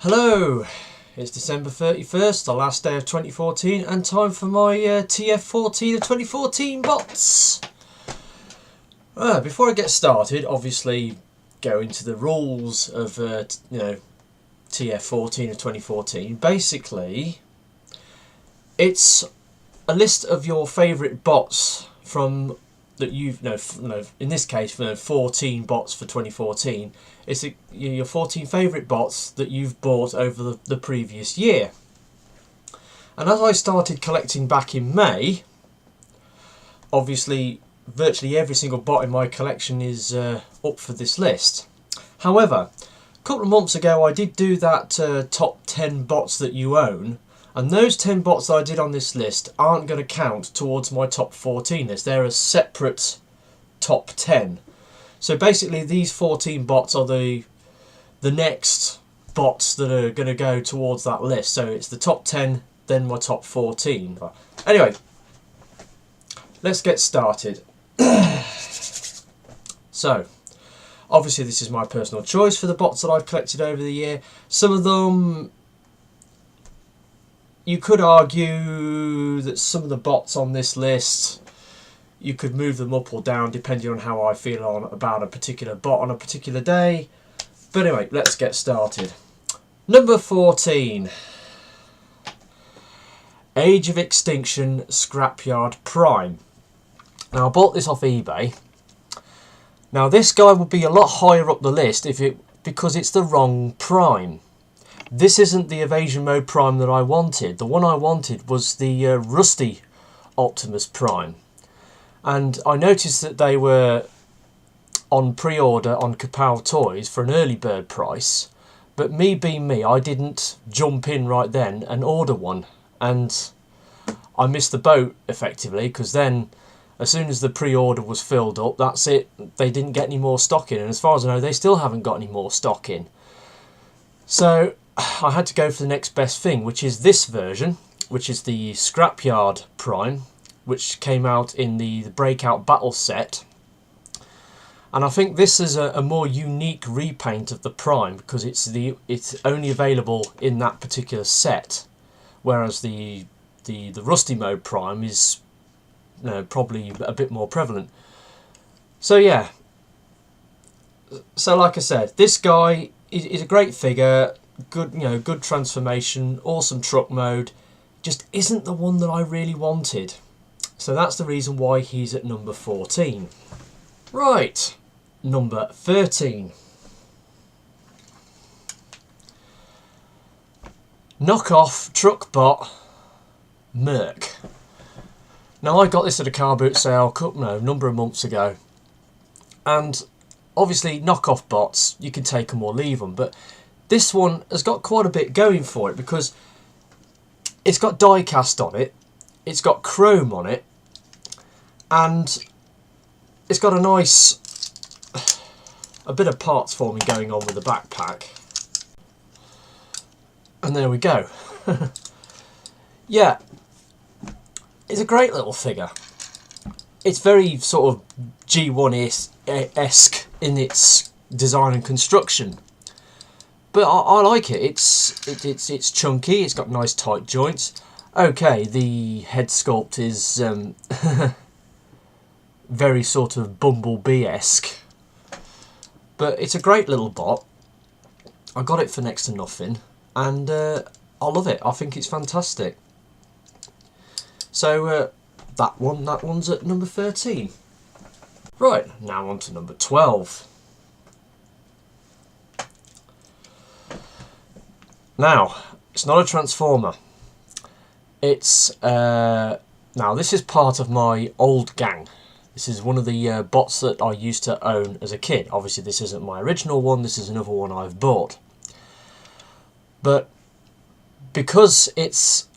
Hello, it's December 31st, the last day of 2014, and time for my TF14 of 2014 bots. Before I get started, obviously go into the rules of TF14 of 2014. Basically, it's a list of your favourite bots from that you've in this case 14 bots for 2014. It's your 14 favourite bots that you've bought over the previous year. And as I started collecting back in May, obviously virtually every single bot in my collection is up for this list. However, a couple of months ago I did do that top 10 bots that you own, and those 10 bots that I did on this list aren't going to count towards my top 14 list. They're a separate top 10. So basically these 14 bots are the next bots that are going to go towards that list. So it's the top 10, then my top 14. Anyway, let's get started. So, obviously this is my personal choice for the bots that I've collected over the year. Some of them, you could argue that some of the bots on this list, you could move them up or down depending on how I feel about a particular bot on a particular day. But anyway, let's get started. Number 14. Age of Extinction Scrapyard Prime. Now I bought this off eBay. Now this guy would be a lot higher up the list because it's the wrong Prime. This isn't the Evasion mode Prime that I wanted. The one I wanted was the rusty Optimus Prime. And I noticed that they were on pre-order on Kapow Toys for an early bird price. But me being me, I didn't jump in right then and order one. And I missed the boat, effectively, because then, as soon as the pre-order was filled up, that's it. They didn't get any more stock in. And as far as I know, they still haven't got any more stock in. So I had to go for the next best thing, which is this version, which is the Scrapyard Prime, which came out in the Breakout battle set. And I think this is a more unique repaint of the Prime because it's only available in that particular set, whereas the Rusty mode Prime is probably a bit more prevalent. So yeah. So like I said, this guy is a great figure. Good, good transformation, awesome truck mode, just isn't the one that I really wanted. So that's the reason why he's at number 14. Right, number 13. Knockoff truck bot Merc. Now I got this at a car boot sale a number of months ago, and obviously knockoff bots, you can take them or leave them, but this one has got quite a bit going for it because it's got die cast on it, it's got chrome on it, and it's got a bit of parts forming going on with the backpack. And there we go. Yeah, it's a great little figure. It's very sort of G1-esque in its design and construction. But I like it. It's chunky. It's got nice tight joints. Okay, the head sculpt is very sort of Bumblebee-esque. But it's a great little bot. I got it for next to nothing, and I love it. I think it's fantastic. So that one's at number 13. Right, now on to number 12. Now, it's not a Transformer. It's now this is part of my old gang. This is one of the bots that I used to own as a kid. Obviously this isn't my original one, this is another one I've bought. But because it's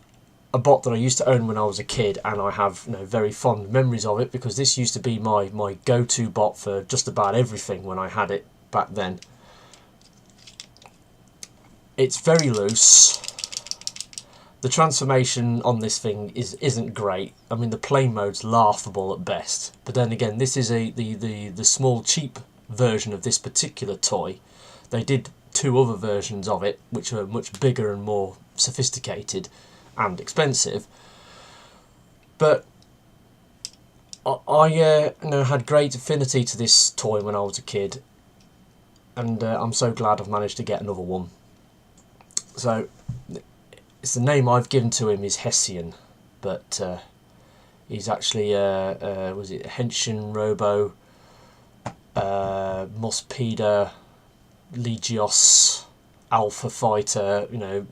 a bot that I used to own when I was a kid, and I have very fond memories of it because this used to be my go-to bot for just about everything when I had it back then. It's very loose. The transformation on this thing isn't great. I mean, the plane mode's laughable at best. But then again, this is the small cheap version of this particular toy. They did 2 other versions of it, which are much bigger and more sophisticated and expensive. But I had great affinity to this toy when I was a kid, and I'm so glad I've managed to get another one. So it's the name I've given to him is Henshin, but he's actually was it Henshin, Robo, Waspinator, Legioss, Alpha Fighter. You know,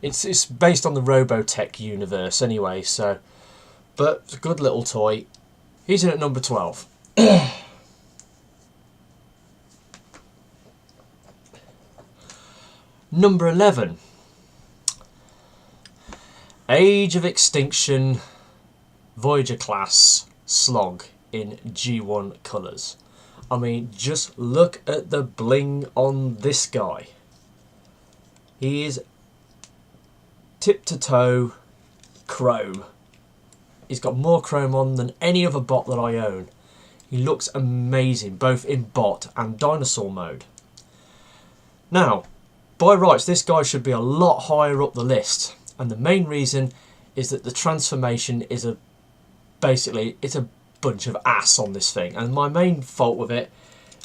it's based on the Robotech universe anyway. So, but it's a good little toy. He's in at number 12. Number 11. Age of Extinction Voyager class Slog in G1 colours. I mean, just look at the bling on this guy. He is tip to toe chrome. He's got more chrome on than any other bot that I own. He looks amazing, both in bot and dinosaur mode. Now, by rights, this guy should be a lot higher up the list. And the main reason is that the transformation is basically it's a bunch of ass on this thing. And my main fault with it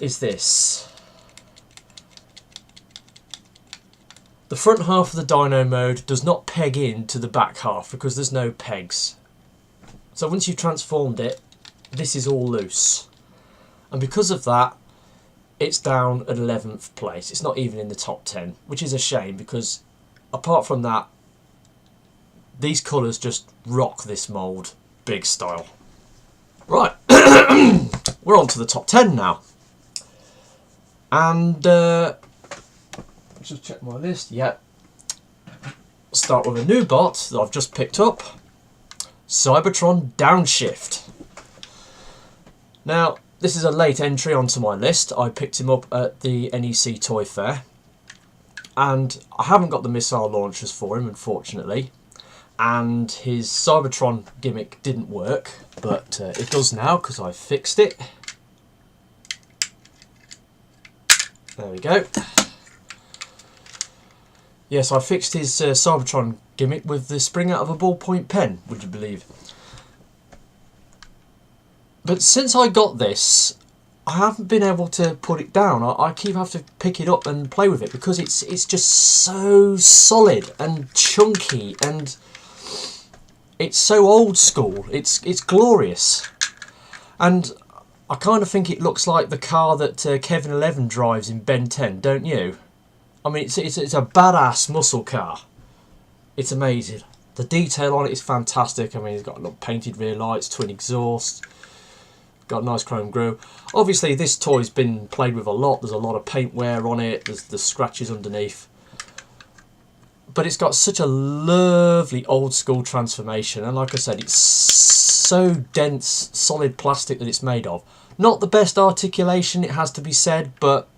is this. The front half of the dyno mode does not peg into the back half because there's no pegs. So once you've transformed it, this is all loose. And because of that, it's down at 11th place. It's not even in the top 10, which is a shame because apart from that, these colours just rock this mould big style. Right, we're on to the top 10 now. And just check my list. Yeah. Start with a new bot that I've just picked up. Cybertron Downshift. Now, this is a late entry onto my list. I picked him up at the NEC Toy Fair. And I haven't got the missile launchers for him, unfortunately. And his Cybertron gimmick didn't work, but it does now because I fixed it. There we go. Yes, I fixed his Cybertron gimmick with the spring out of a ballpoint pen, would you believe? But since I got this, I haven't been able to put it down. I keep having to pick it up and play with it because it's just so solid and chunky and it's so old school. It's glorious. And I kind of think it looks like the car that Kevin 11 drives in Ben 10, don't you? I mean, it's a badass muscle car. It's amazing. The detail on it is fantastic. I mean, it's got painted rear lights, twin exhaust, got a nice chrome grille. Obviously, this toy's been played with a lot. There's a lot of paint wear on it. There's scratches underneath. But it's got such a lovely old school transformation. And like I said, it's so dense, solid plastic that it's made of. Not the best articulation, it has to be said, but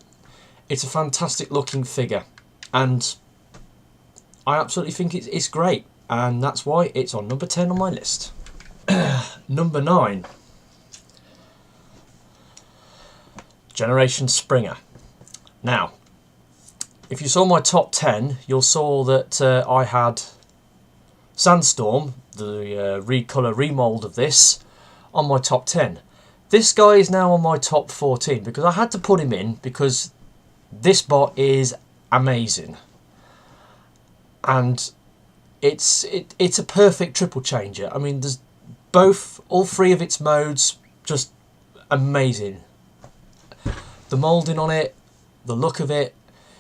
it's a fantastic looking figure. And I absolutely think it's great. And that's why it's on number 10 on my list. Number 9. Generation Springer. Now, if you saw my top 10, you'll saw that I had Sandstorm, the recolour remould of this, on my top 10. This guy is now on my top 14 because I had to put him in because this bot is amazing. And it's a perfect triple changer. I mean, there's all three of its modes just amazing. The moulding on it, the look of it.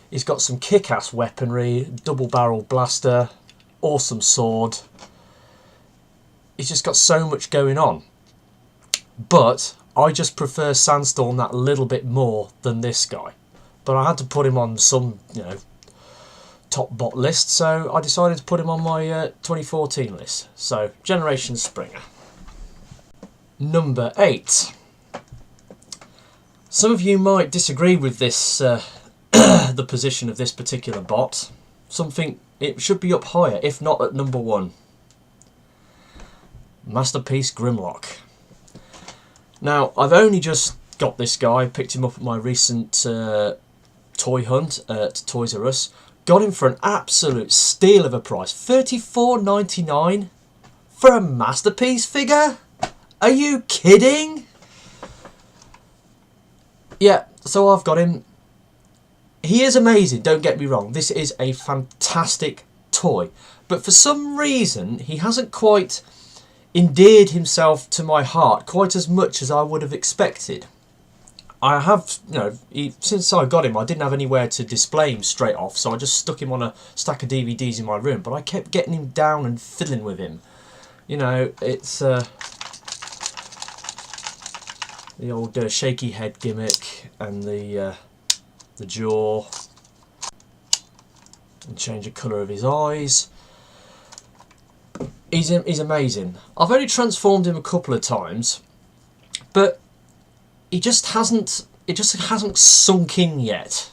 He's got some kick-ass weaponry, double barrel blaster, awesome sword. He's just got so much going on. But I just prefer Sandstorm that little bit more than this guy. But I had to put him on some, top bot list, so I decided to put him on my 2014 list. So, Generation Springer. Number 8. Some of you might disagree with this, the position of this particular bot. Some think it should be up higher, if not at number 1. Masterpiece Grimlock. Now, I've only just got this guy, picked him up at my recent toy hunt at ToysRus. Got him for an absolute steal of a price. $34.99 for a masterpiece figure? Are you kidding? Yeah, so I've got him. He is amazing, don't get me wrong. This is a fantastic toy. But for some reason, he hasn't quite endeared himself to my heart quite as much as I would have expected. I have, since I got him, I didn't have anywhere to display him straight off, so I just stuck him on a stack of DVDs in my room, but I kept getting him down and fiddling with him. You know, it's the old shaky head gimmick and the jaw, and change the colour of his eyes. He's amazing. I've only transformed him a couple of times, but it just hasn't sunk in yet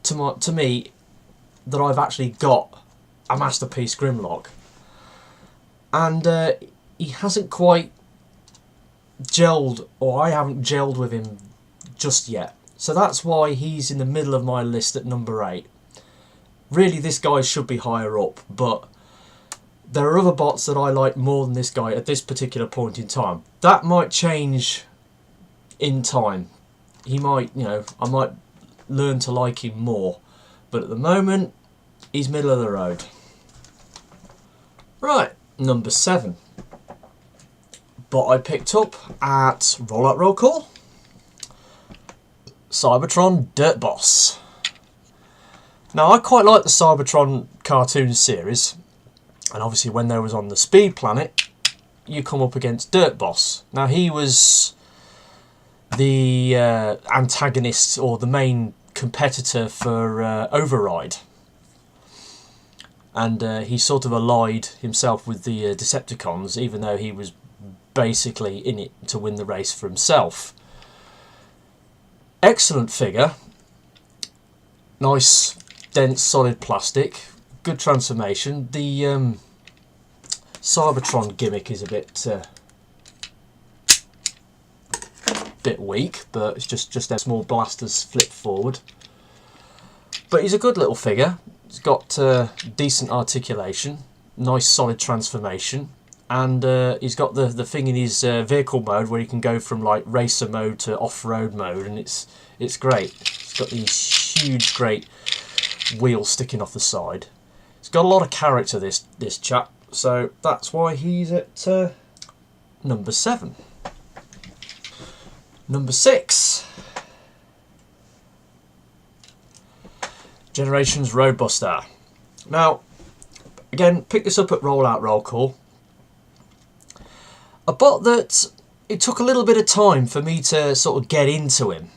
to me that I've actually got a masterpiece Grimlock, and he hasn't quite gelled, or I haven't gelled with him just yet. So that's why he's in the middle of my list at number 8. Really, this guy should be higher up, but there are other bots that I like more than this guy at this particular point in time. That might change in time. He might, I might learn to like him more, but at the moment he's middle of the road. Right, number 7. Bot I picked up at Rollout Roll Call. Cybertron Dirtboss. Now, I quite like the Cybertron cartoon series, and obviously when they was on the Speed Planet, you come up against Dirtboss. Now, he was the antagonist, or the main competitor for Override, and he sort of allied himself with the Decepticons, even though he was basically in it to win the race for himself. Excellent figure, nice dense solid plastic, good transformation. The Cybertron gimmick is a bit weak, but it's just a small blasters flip forward. But he's a good little figure. He's got decent articulation, nice solid transformation, and he's got the thing in his vehicle mode where he can go from like racer mode to off-road mode, and it's great. He's got these huge great wheels sticking off the side. He's got a lot of character, this chap, so that's why he's at number 7. Number 6, Generations Roadbuster. Now, again, pick this up at Rollout Roll Call. A bot that it took a little bit of time for me to sort of get into him.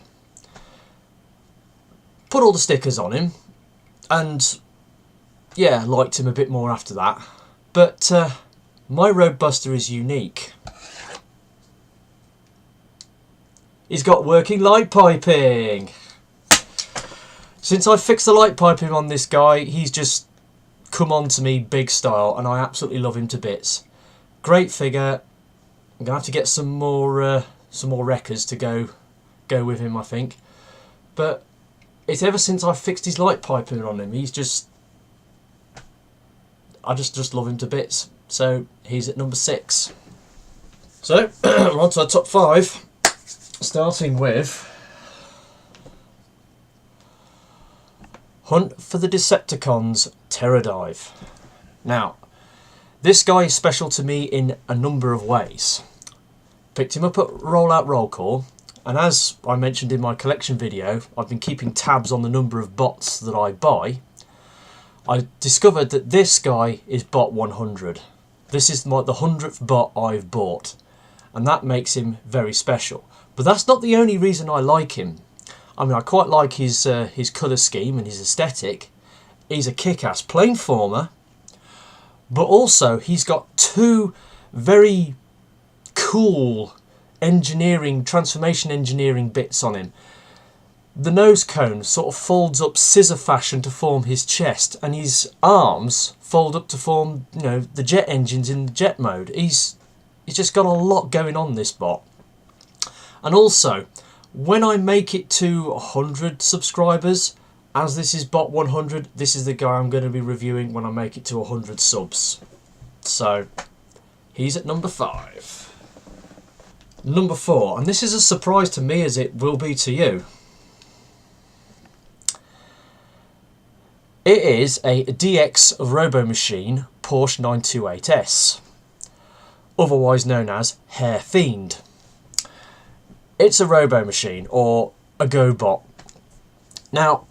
Put all the stickers on him, and yeah, liked him a bit more after that. But my Roadbuster is unique. He's got working light piping. Since I fixed the light piping on this guy, he's just come on to me big style, and I absolutely love him to bits. Great figure. I'm gonna have to get some more wreckers to go with him, I think. But it's ever since I fixed his light piping on him, he's just, I just love him to bits. So he's at number 6. So we're on to our top 5. Starting with Hunt for the Decepticons Terrordive. Now, this guy is special to me in a number of ways. Picked him up at Rollout Roll Call, and as I mentioned in my collection video, I've been keeping tabs on the number of bots that I buy. I discovered that this guy is bot 100. This is the 100th bot I've bought, and that makes him very special. But that's not the only reason I like him. I mean, I quite like his colour scheme and his aesthetic. He's a kick-ass planeformer, but also he's got 2 very cool transformation engineering bits on him. The nose cone sort of folds up scissor fashion to form his chest, and his arms fold up to form, the jet engines in the jet mode. He's just got a lot going on, this bot. And also, when I make it to 100 subscribers, as this is bot 100, this is the guy I'm going to be reviewing when I make it to 100 subs. So, he's at number 5. Number 4, and this is a surprise to me as it will be to you. It is a DX Robo machine Porsche 928S, otherwise known as Heir Fiend. It's a Robo machine, or a GoBot. Now,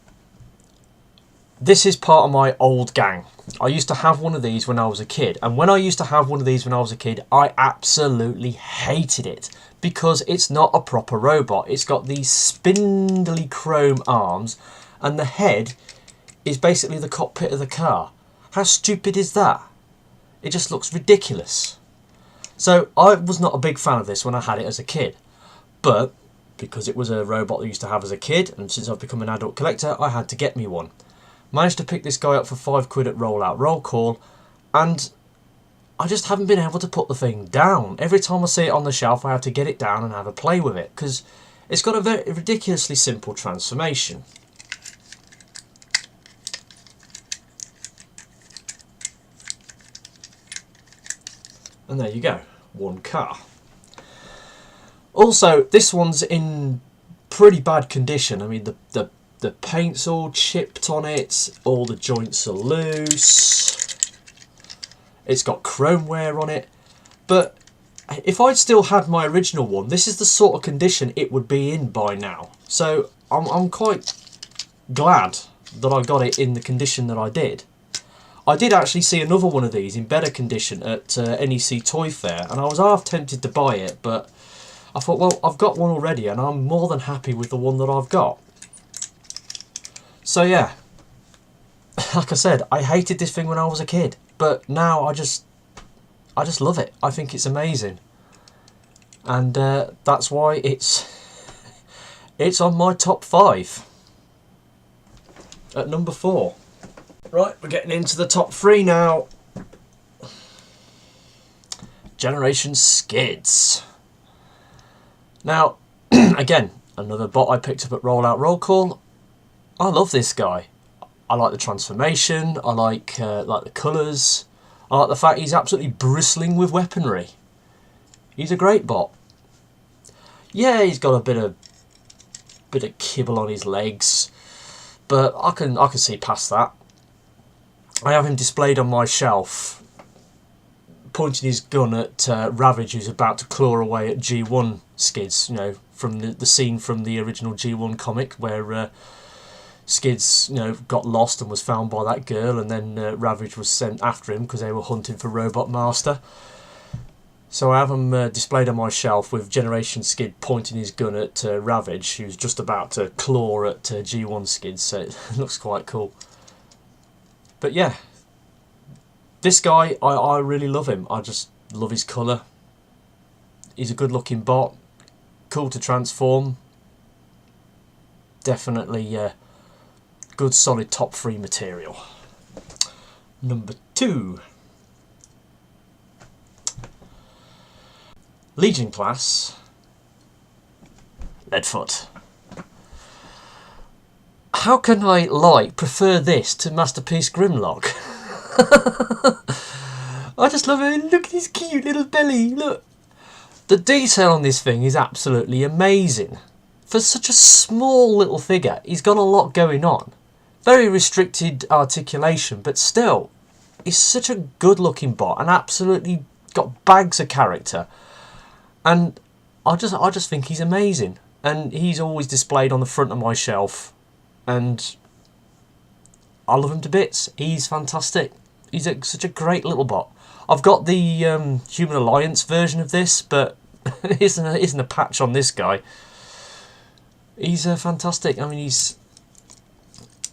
this is part of my old gang. I used to have one of these when I was a kid, and when I used to have one of these when I was a kid, I absolutely hated it, because it's not a proper robot. It's got these spindly chrome arms, and the head is basically the cockpit of the car. How stupid is that? It just looks ridiculous. So I was not a big fan of this when I had it as a kid, but because it was a robot I used to have as a kid, and since I've become an adult collector, I had to get me one. Managed to pick this guy up for £5 at Rollout Roll Call, and I just haven't been able to put the thing down. Every time I see it on the shelf, I have to get it down and have a play with it, because it's got a very ridiculously simple transformation. And there you go, one car. Also, this one's in pretty bad condition. I mean, the paint's all chipped on it, all the joints are loose, it's got chrome wear on it, but if I'd still had my original one, this is the sort of condition it would be in by now. So I'm quite glad that I got it in the condition that I did. I did actually see another one of these in better condition at NEC Toy Fair, and I was half tempted to buy it, but I thought, well, I've got one already and I'm more than happy with the one that I've got. So yeah, like I said, I hated this thing when I was a kid, but now I just love it. I think it's amazing, and that's why it's on my top 5 at number 4. Right, we're getting into the top 3 now. Generation Skids. Now, again, another bot I picked up at Rollout Roll Call. I love this guy. I like the transformation. I like the colours. I like the fact he's absolutely bristling with weaponry. He's a great bot. Yeah, he's got a bit of kibble on his legs, but I can see past that. I have him displayed on my shelf, pointing his gun at Ravage, who's about to claw away at G1 Skids, you know, from the scene from the original G1 comic where Skids, you know, got lost and was found by that girl, and then Ravage was sent after him because they were hunting for Robot Master. So I have him displayed on my shelf with Generation Skid pointing his gun at Ravage, who's just about to claw at G1 Skids, so it looks quite cool. But yeah, this guy, I really love him. I just love his colour. He's a good looking bot, cool to transform. Definitely good solid top 3 material. Number 2. Legion class, Leadfoot. How can I prefer this to Masterpiece Grimlock? I just love it. Look at his cute little belly. Look. The detail on this thing is absolutely amazing. For such a small little figure, he's got a lot going on. Very restricted articulation, but still, he's such a good looking bot and absolutely got bags of character. And I just think he's amazing. And he's always displayed on the front of my shelf. And I love him to bits. He's fantastic. He's such a great little bot. I've got the Human Alliance version of this, but isn't a patch on this guy. He's fantastic. I mean, he's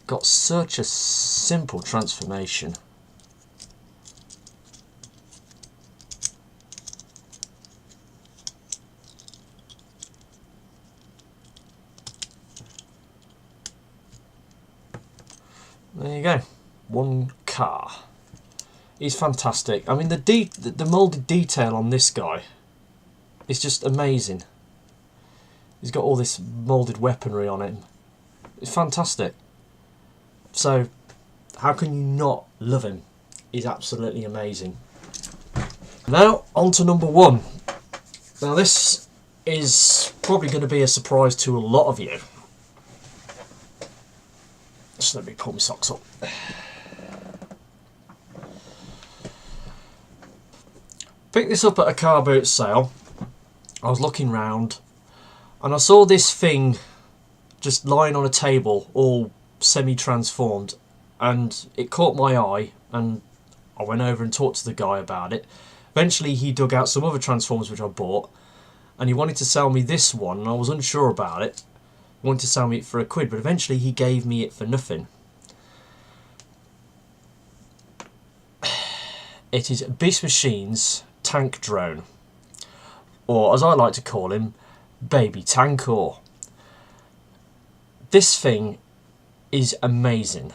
got such a simple transformation. There you go, one car. He's fantastic. I mean, the moulded detail on this guy is just amazing. He's got all this moulded weaponry on him. It's fantastic. So how can you not love him? He's absolutely amazing. Now on to number 1. Now this is probably going to be a surprise to a lot of you. Just let me pull my socks up. Picked this up at a car boot sale. I was looking round and I saw this thing just lying on a table, all semi-transformed, and it caught my eye, and I went over and talked to the guy about it. Eventually he dug out some other Transformers which I bought, and he wanted to sell me this one, and I was unsure about it. He wanted to sell me it for £1, but eventually he gave me it for nothing. It is Beast Machine's tank drone, or as I like to call him, Baby Tankor. This thing is amazing,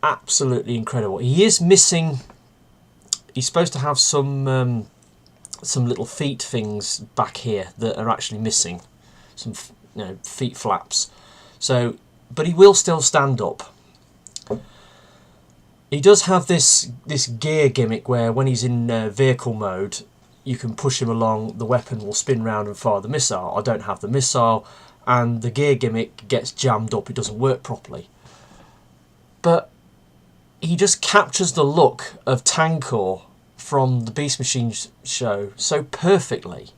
absolutely incredible. He is missing. He's supposed to have some little feet things back here that are actually missing, some feet flaps. So, but he will still stand up. He does have this gear gimmick where when he's in vehicle mode, you can push him along, the weapon will spin round and fire the missile. I don't have the missile, and the gear gimmick gets jammed up, it doesn't work properly. But he just captures the look of Tankor from the Beast Machine show so perfectly.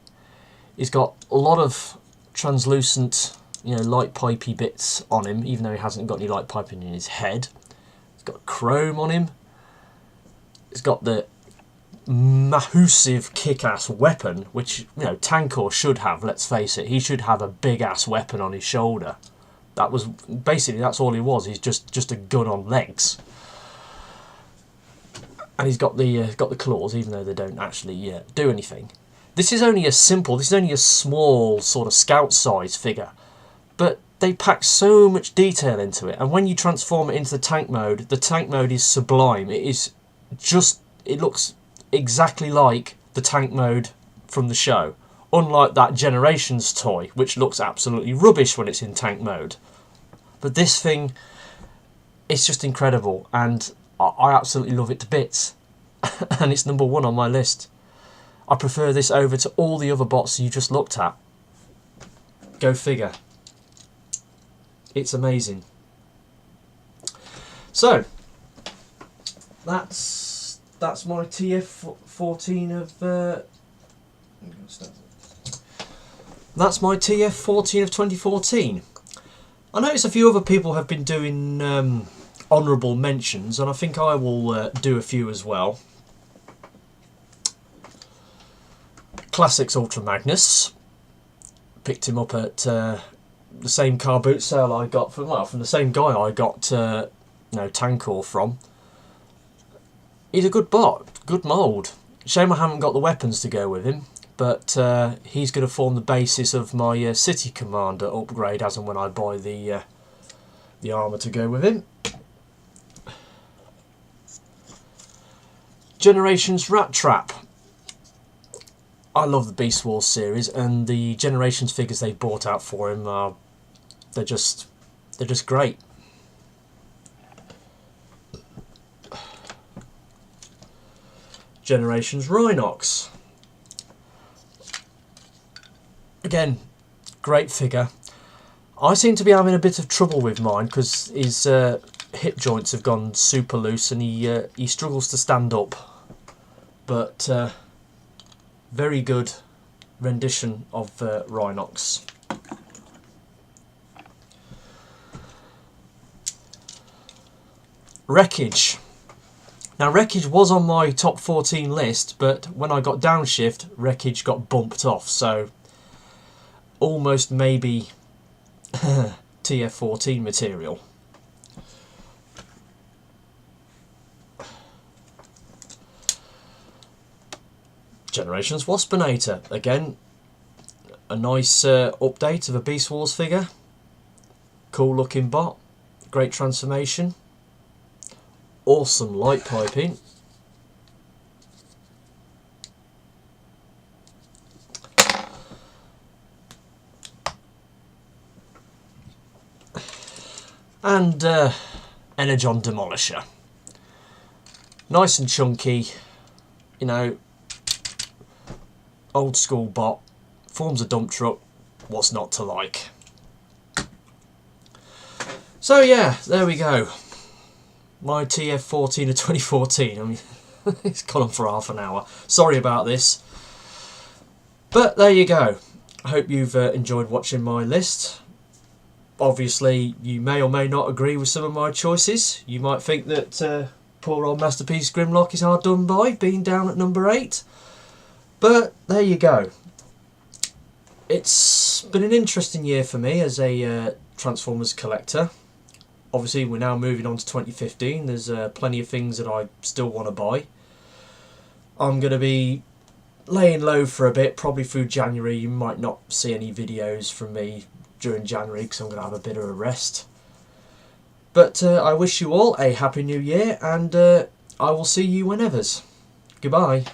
He's got a lot of translucent, light pipey bits on him, even though he hasn't got any light piping in his head. He's got chrome on him. He's got the massive kick-ass weapon, which Tankor should have. Let's face it, he should have a big-ass weapon on his shoulder. That was basically, that's all he was. He's just a gun on legs, and he's got the claws, even though they don't actually do anything. This is only a small sort of scout size figure, but they pack so much detail into it. And when you transform it into the tank mode is sublime. It looks exactly like the tank mode from the show, unlike that Generations toy, which looks absolutely rubbish when it's in tank mode. But this thing, it's just incredible, and I absolutely love it to bits. And it's number 1 on my list. I prefer this over to all the other bots you just looked at. Go figure. It's amazing. So that's my TF14 of that's my TF14 of 2014. I notice a few other people have been doing honourable mentions, and I think I will do a few as well. Classics Ultra Magnus. Picked him up at the same car boot sale I got from the same guy I got Tankor from. He's a good bot, good mould. Shame I haven't got the weapons to go with him, but he's going to form the basis of my City Commander upgrade as and when I buy the armour to go with him. Generations Rattrap. I love the Beast Wars series, and the Generations figures they've brought out for him they're just great. Generations Rhinox. Again, great figure. I seem to be having a bit of trouble with mine because his hip joints have gone super loose and he struggles to stand up. But very good rendition of Rhinox. Wreckage. Now Wreckage was on my top 14 list, but when I got Downshift, Wreckage got bumped off, so almost maybe TF14 material. Generations Waspinator. Again, a nice update of a Beast Wars figure. Cool looking bot. Great transformation. Awesome light piping. And Energon Demolisher. Nice and chunky, you know, old school bot, forms a dump truck, what's not to like? So yeah, there we go. My TF14 of 2014. I mean, it's gone on for half an hour. Sorry about this. But there you go. I hope you've enjoyed watching my list. Obviously, you may or may not agree with some of my choices. You might think that poor old Masterpiece Grimlock is hard done by, being down at number 8. But there you go. It's been an interesting year for me as a Transformers collector. Obviously, we're now moving on to 2015. There's plenty of things that I still want to buy. I'm going to be laying low for a bit, probably through January. You might not see any videos from me during January because I'm going to have a bit of a rest. But I wish you all a Happy New Year, and I will see you whenevers. Goodbye.